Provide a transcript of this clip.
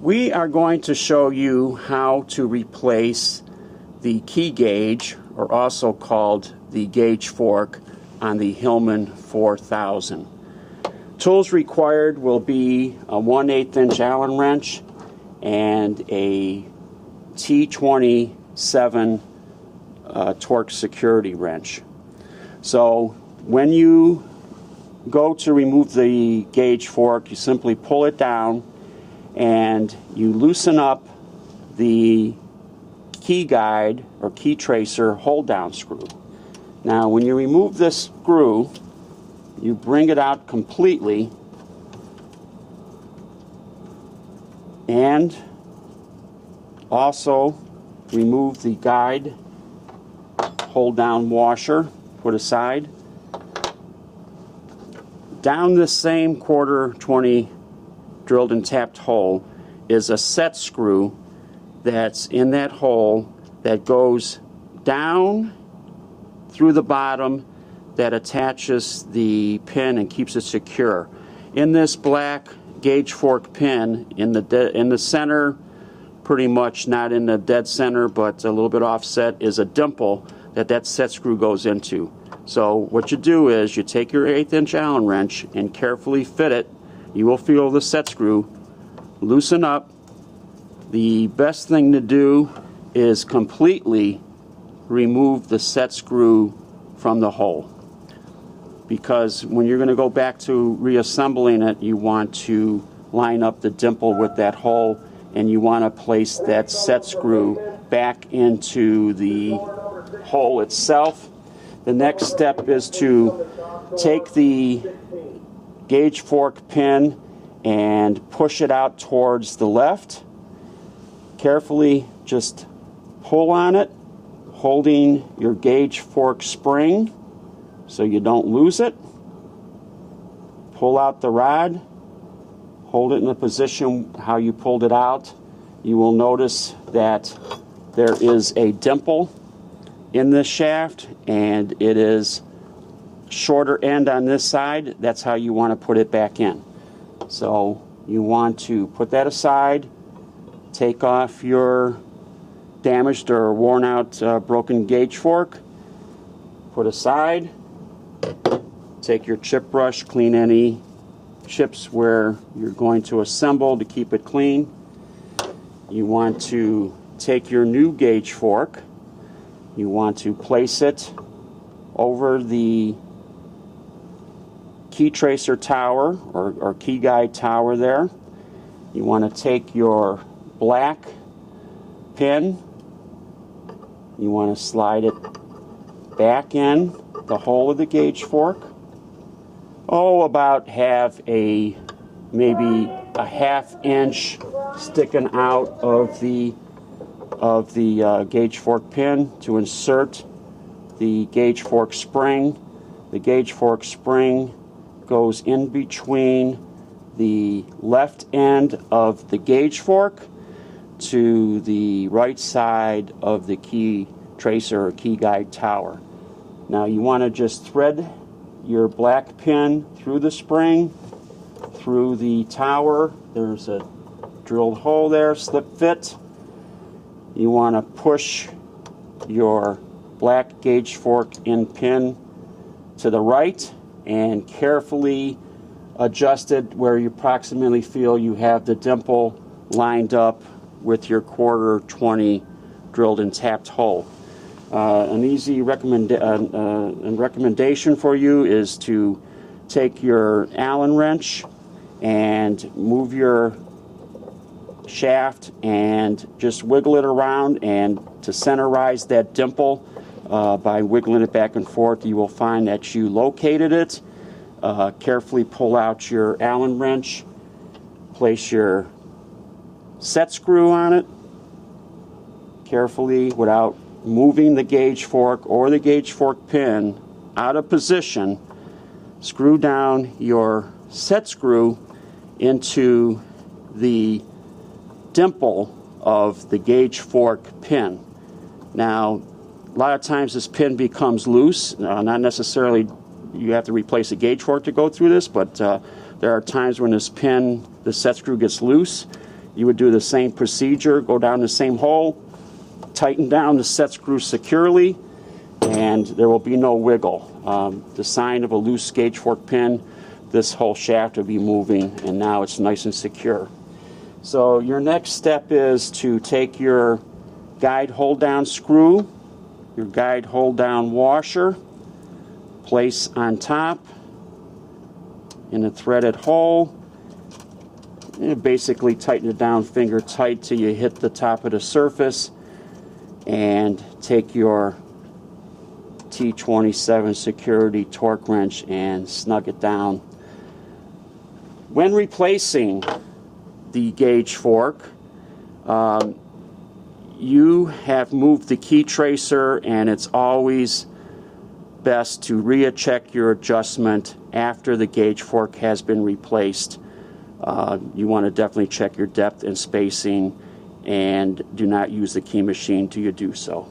We are going to show you how to replace the key gauge, or also called the gauge fork, on the Hillman 4000. Tools required will be a 1/8 inch Allen wrench and a T27 torque security wrench. So when you go to remove the gauge fork, you simply pull it down and you loosen up the key guide or key tracer hold down screw. Now when you remove this screw, you bring it out completely and also remove the guide hold down washer, put aside. Down this same 1/4-20 drilled and tapped hole is a set screw that's in that hole that goes down through the bottom, that attaches the pin and keeps it secure. In this black gauge fork pin, in the center, pretty much not in the dead center but a little bit offset, is a dimple that set screw goes into. So what you do is you take your 1/8 inch Allen wrench and carefully fit it. You will feel the set screw loosen up. The best thing to do is completely remove the set screw from the hole, because when you're going to go back to reassembling it, you want to line up the dimple with that hole, and you want to place that set screw back into the hole itself. The next step is to take the gauge fork pin and push it out towards the left. Carefully just pull on it, holding your gauge fork spring so you don't lose it. Pull out the rod, hold it in the position how you pulled it out. You will notice that there is a dimple in this shaft, and it is shorter end on this side. That's how you want to put it back in. So you want to put that aside, take off your damaged or worn out broken gauge fork, put aside, take your chip brush, clean any chips where you're going to assemble to keep it clean. You want to take your new gauge fork, you want to place it over the key tracer tower or key guide tower there. You want to take your black pin, you want to slide it back in the hole of the gauge fork. About maybe a 1/2 inch sticking out of the gauge fork pin to insert the gauge fork spring. The gauge fork spring goes in between the left end of the gauge fork to the right side of the key tracer or key guide tower. Now you want to just thread your black pin through the spring, through the tower. There's a drilled hole there, slip fit. You want to push your black gauge fork in pin to the right and carefully adjust it where you approximately feel you have the dimple lined up with your 1/4-20 drilled and tapped hole. An easy recommendation for you is to take your Allen wrench and move your shaft and just wiggle it around, and to centerize that dimple by wiggling it back and forth, you will find that you located it. Carefully pull out your Allen wrench, place your set screw on it carefully without moving the gauge fork or the gauge fork pin out of position. Screw down your set screw into the dimple of the gauge fork pin. Now, a lot of times this pin becomes loose. Not necessarily you have to replace a gauge fork to go through this, but there are times when this pin, the set screw, gets loose. you would do the same procedure, go down the same hole, tighten down the set screw securely, and there will be no wiggle. The sign of a loose gauge fork pin, this whole shaft will be moving, and now it's nice and secure. So your next step is to take your guide hold down screw, your guide hold down washer, place on top in a threaded hole, and basically tighten it down finger tight till you hit the top of the surface, and take your T27 security torque wrench and snug it down. When replacing the gauge fork, you have moved the key tracer, and it's always best to recheck your adjustment after the gauge fork has been replaced. You want to definitely check your depth and spacing, and do not use the key machine till you do so.